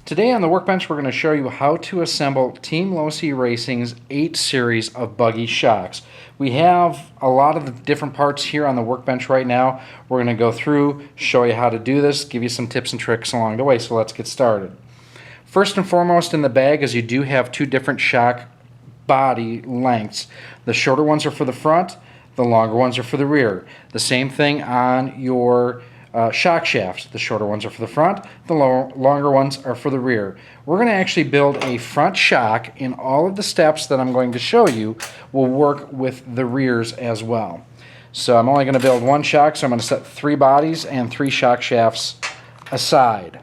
Today on the workbench we're going to show you how to assemble Team Losi Racing's 8 series of buggy shocks. We have a lot of the different parts here on the workbench right now. We're going to go through, show you how to do this, give you some tips and tricks along the way, so let's get started. First and foremost in the bag is you do have two different shock body lengths. The shorter ones are for the front, the longer ones are for the rear. The same thing on your shock shafts. The shorter ones are for the front, the longer ones are for the rear. We're going to actually build a front shock, and all of the steps that I'm going to show you will work with the rears as well. So I'm only going to build one shock, so I'm going to set 3 bodies and 3 shock shafts aside.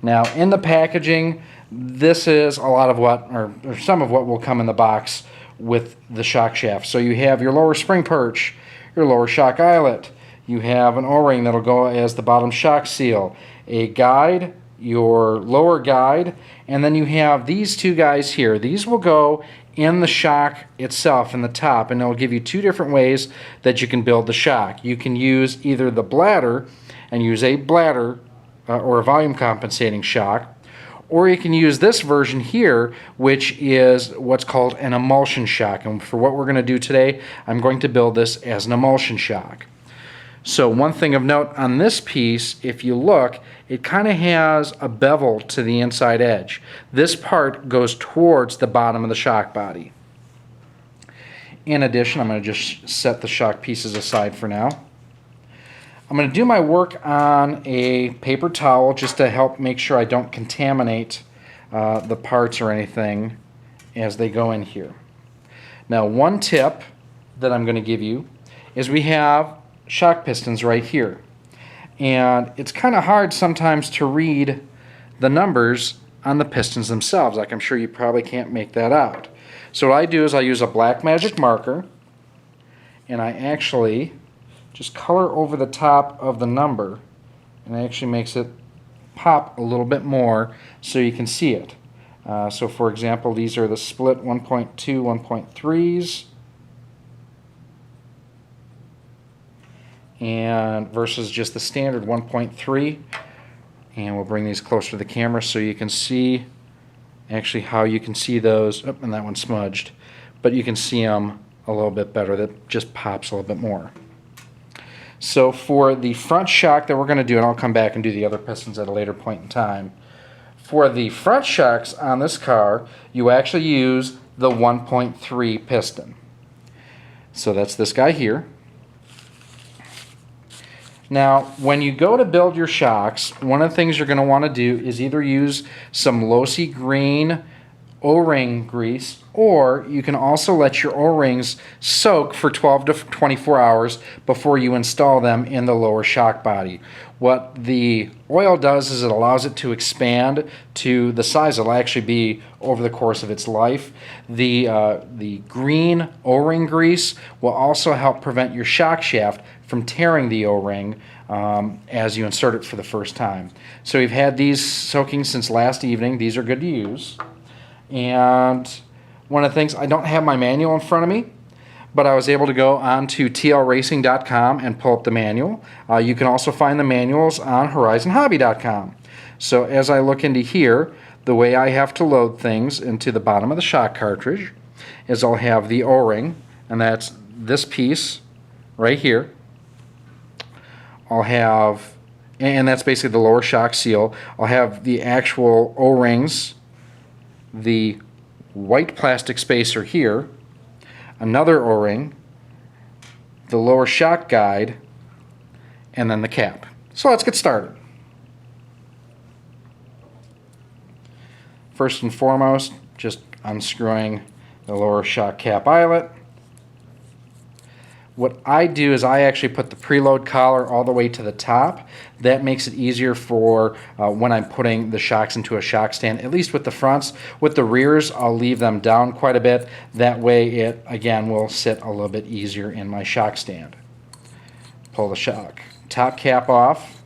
Now in the packaging, this is a lot of what, or some of what will come in the box with the shock shaft. So you have your lower spring perch, your lower shock eyelet, you have an O-ring that'll go as the bottom shock seal, a guide, your lower guide, and then you have these two guys here. These will go in the shock itself in the top, and it'll give you 2 different ways that you can build the shock. You can use either the bladder and use a bladder or a volume compensating shock, or you can use this version here, which is what's called an emulsion shock. And for what we're going to do today, I'm going to build this as an emulsion shock. So one thing of note on this piece, if you look, it kind of has a bevel to the inside edge. This part goes towards the bottom of the shock body. In addition, I'm going to just set the shock pieces aside for now. I'm going to do my work on a paper towel just to help make sure I don't contaminate the parts or anything as they go in here. Now, one tip that I'm going to give you is we have shock pistons right here, and it's kind of hard sometimes to read the numbers on the pistons themselves. Like, I'm sure you probably can't make that out. So what I do is I use a black magic marker, and I actually just color over the top of the number, and it actually makes it pop a little bit more so you can see it. So for example, these are the split 1.2, 1.3s, and versus just the standard 1.3. And we'll bring these closer to the camera so you can see actually how you can see those. Oh, and that one's smudged, but you can see them a little bit better. That just pops a little bit more. So for the front shock that we're going to do, and I'll come back and do the other pistons at a later point in time, for the front shocks on this car, you actually use the 1.3 piston. So that's this guy here. Now, when you go to build your shocks, one of the things you're going to want to do is either use some Losi green O-ring grease, or you can also let your O-rings soak for 12 to 24 hours before you install them in the lower shock body. What the oil does is it allows it to expand to the size it'll actually be over the course of its life. The green O-ring grease will also help prevent your shock shaft from tearing the O-ring as you insert it for the first time. So we've had these soaking since last evening. These are good to use. And one of the things, I don't have my manual in front of me, but I was able to go onto tlracing.com and pull up the manual. You can also find the manuals on horizonhobby.com. So as I look into here, the way I have to load things into the bottom of the shock cartridge is I'll have the O-ring, and that's this piece right here. I'll have, and that's basically the lower shock seal. I'll have the actual O-rings, the white plastic spacer here, another O-ring, the lower shock guide, and then the cap. So let's get started. First and foremost, just unscrewing the lower shock cap eyelet. What I do is I actually put the preload collar all the way to the top. That makes it easier for when I'm putting the shocks into a shock stand, at least with the fronts. With the rears, I'll leave them down quite a bit. That way it, again, will sit a little bit easier in my shock stand. Pull the shock top cap off,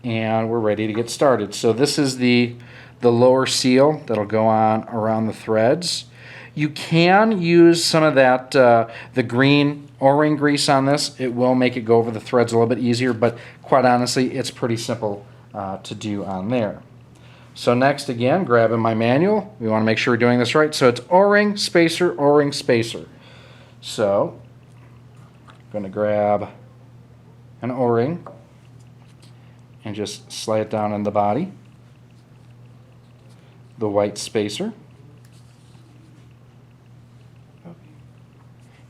and we're ready to get started. So this is the lower seal that'll go on around the threads. You can use some of that, the green O-ring grease on this. It will make it go over the threads a little bit easier, but quite honestly, it's pretty simple to do on there. So next, again, grabbing my manual, we want to make sure we're doing this right. So it's O-ring, spacer, O-ring, spacer. So I'm going to grab an O-ring and just slide it down in the body. The white spacer.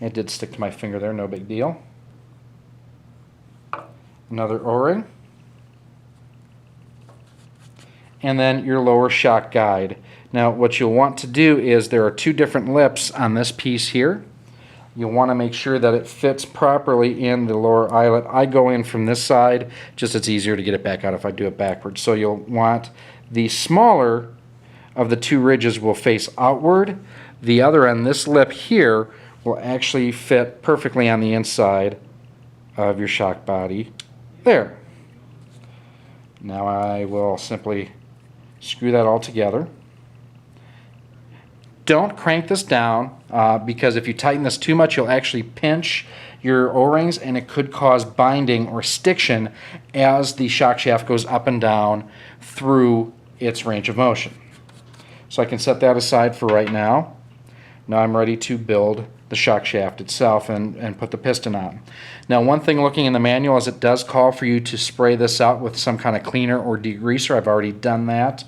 It did stick to my finger there, no big deal. Another O-ring. And then your lower shock guide. Now what you'll want to do is there are two different lips on this piece here. You'll want to make sure that it fits properly in the lower eyelet. I go in from this side, just it's easier to get it back out if I do it backwards. So you'll want the smaller of the two ridges will face outward. The other end, this lip here, will actually fit perfectly on the inside of your shock body. There. Now I will simply screw that all together. Don't crank this down because if you tighten this too much, you'll actually pinch your O-rings and it could cause binding or stiction as the shock shaft goes up and down through its range of motion. So I can set that aside for right now. Now I'm ready to build the shock shaft itself and put the piston on. Now one thing looking in the manual is it does call for you to spray this out with some kind of cleaner or degreaser. I've already done that.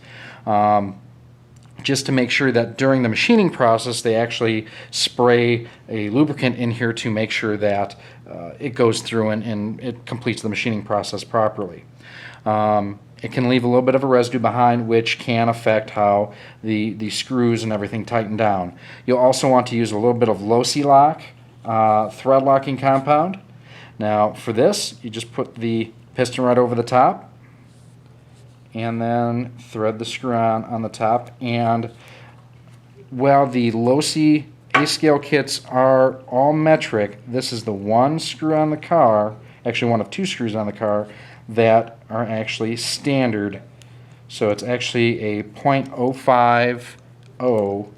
Just to make sure that during the machining process they actually spray a lubricant in here to make sure that it goes through and it completes the machining process properly. It can leave a little bit of a residue behind, which can affect how the screws and everything tighten down. You'll also want to use a little bit of Loci-Lock thread locking compound. Now for this, you just put the piston right over the top and then thread the screw on the top. And while the Loci A-scale kits are all metric, this is the one screw on the car, actually one of two screws on the car, that are actually standard. So it's actually a .050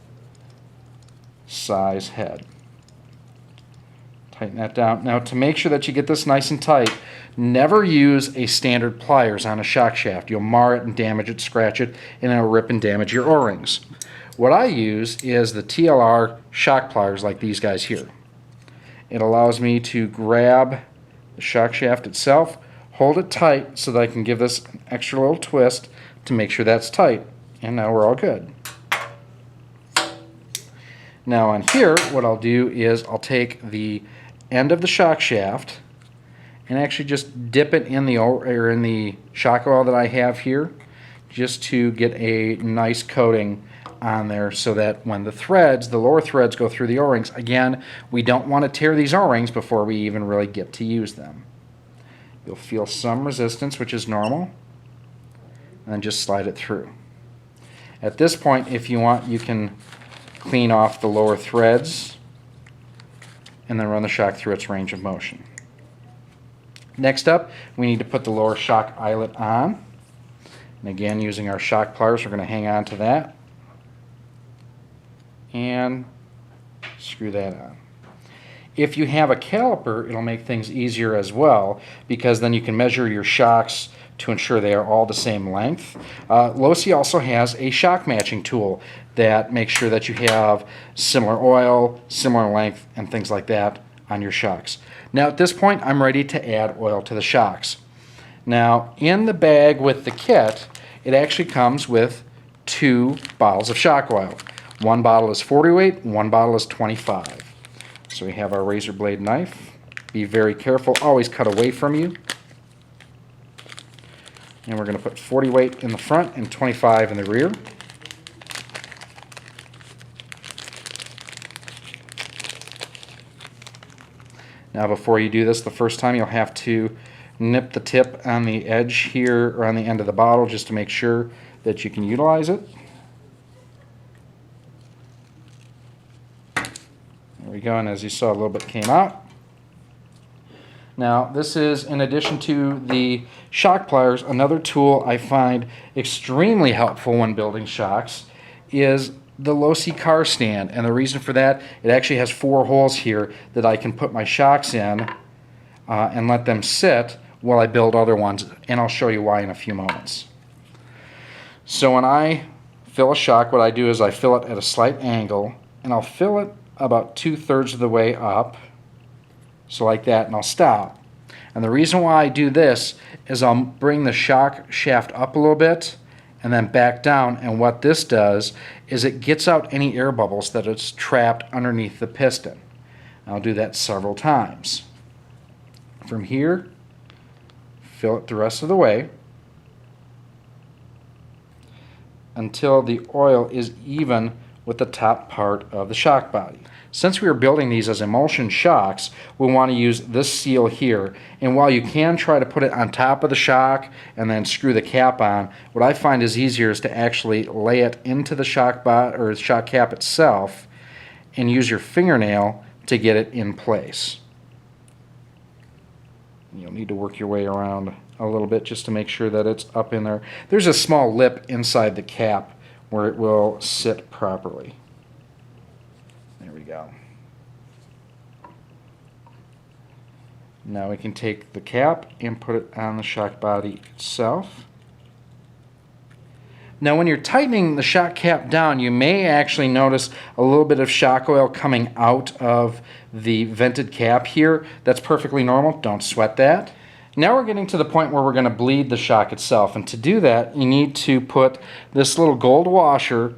size head. Tighten that down. Now to make sure that you get this nice and tight, never use a standard pliers on a shock shaft. You'll mar it and damage it, scratch it, and it'll rip and damage your O-rings. What I use is the TLR shock pliers like these guys here. It allows me to grab the shock shaft itself, hold it tight so that I can give this an extra little twist to make sure that's tight. And now we're all good. Now on here, what I'll do is I'll take the end of the shock shaft and actually just dip it in the shock oil that I have here, just to get a nice coating on there so that when the lower threads go through the O-rings, again, we don't want to tear these O-rings before we even really get to use them. You'll feel some resistance, which is normal, and then just slide it through. At this point, if you want, you can clean off the lower threads and then run the shock through its range of motion. Next up, we need to put the lower shock eyelet on. And again, using our shock pliers, we're going to hang on to that and screw that on. If you have a caliper, it'll make things easier as well, because then you can measure your shocks to ensure they are all the same length. Loci also has a shock matching tool that makes sure that you have similar oil, similar length, and things like that on your shocks. Now at this point, I'm ready to add oil to the shocks. Now in the bag with the kit, it actually comes with 2 bottles of shock oil. One bottle is 40 weight, one bottle is 25. So we have our razor blade knife. Be very careful, always cut away from you. And we're going to put 40 weight in the front and 25 in the rear. Now before you do this the first time, you'll have to nip the tip on the edge here, or on the end of the bottle, just to make sure that you can utilize it. There we go, and as you saw, a little bit came out. Now this is, in addition to the shock pliers, another tool I find extremely helpful when building shocks is the Loci car stand. And the reason for that, it actually has 4 holes here that I can put my shocks in and let them sit while I build other ones, and I'll show you why in a few moments. So when I fill a shock, what I do is I fill it at a slight angle, and I'll fill it about 2/3 of the way up, so like that, and I'll stop. And the reason why I do this is I'll bring the shock shaft up a little bit and then back down, and what this does is it gets out any air bubbles that is trapped underneath the piston. I'll do that several times. From here, fill it the rest of the way until the oil is even with the top part of the shock body. Since we are building these as emulsion shocks, we want to use this seal here, and while you can try to put it on top of the shock and then screw the cap on, what I find is easier is to actually lay it into the shock or shock cap itself and use your fingernail to get it in place. You'll need to work your way around a little bit just to make sure that it's up in there. There's a small lip inside the cap where it will sit properly. There we go. Now we can take the cap and put it on the shock body itself. Now when you're tightening the shock cap down, you may actually notice a little bit of shock oil coming out of the vented cap here. That's perfectly normal. Don't sweat that. Now we're getting to the point where we're going to bleed the shock itself, and to do that you need to put this little gold washer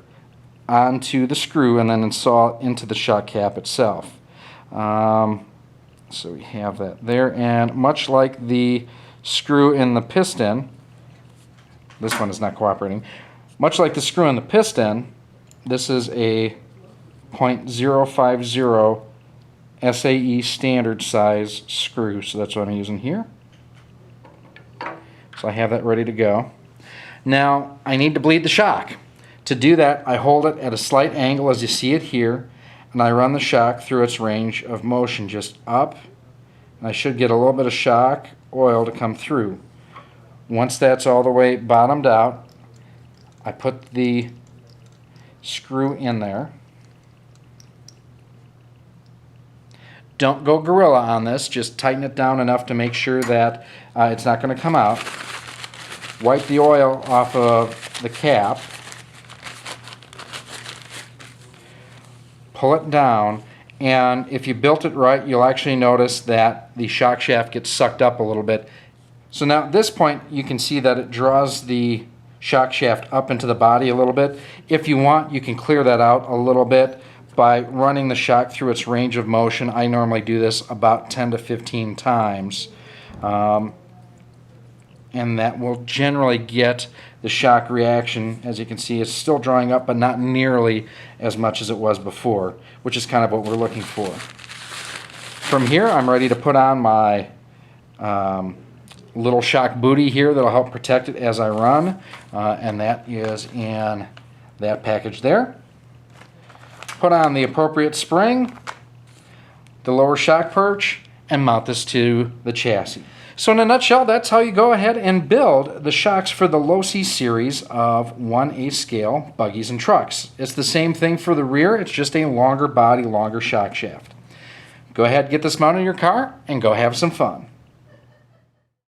onto the screw and then install it into the shock cap itself. So we have that there, and much like the screw in the piston, this one is not cooperating. Much like the screw in the piston, this is a .050 SAE standard size screw, so that's what I'm using here. So I have that ready to go. Now I need to bleed the shock. To do that, I hold it at a slight angle as you see it here, and I run the shock through its range of motion just up, and I should get a little bit of shock oil to come through. Once that's all the way bottomed out, I put the screw in there. Don't go gorilla on this, just tighten it down enough to make sure that it's not going to come out. Wipe the oil off of the cap, pull it down, and if you built it right, you'll actually notice that the shock shaft gets sucked up a little bit. So now at this point you can see that it draws the shock shaft up into the body a little bit. If you want, you can clear that out a little bit by running the shock through its range of motion. I normally do this about 10 to 15 times. And that will generally get the shock reaction. As you can see, it's still drawing up, but not nearly as much as it was before, which is kind of what we're looking for. From here, I'm ready to put on my little shock booty here that'll help protect it as I run, and that is in that package there. Put on the appropriate spring, the lower shock perch, and mount this to the chassis. So in a nutshell, that's how you go ahead and build the shocks for the Losi series of 1/8 scale buggies and trucks. It's the same thing for the rear, it's just a longer body, longer shock shaft. Go ahead, get this mounted in your car, and go have some fun.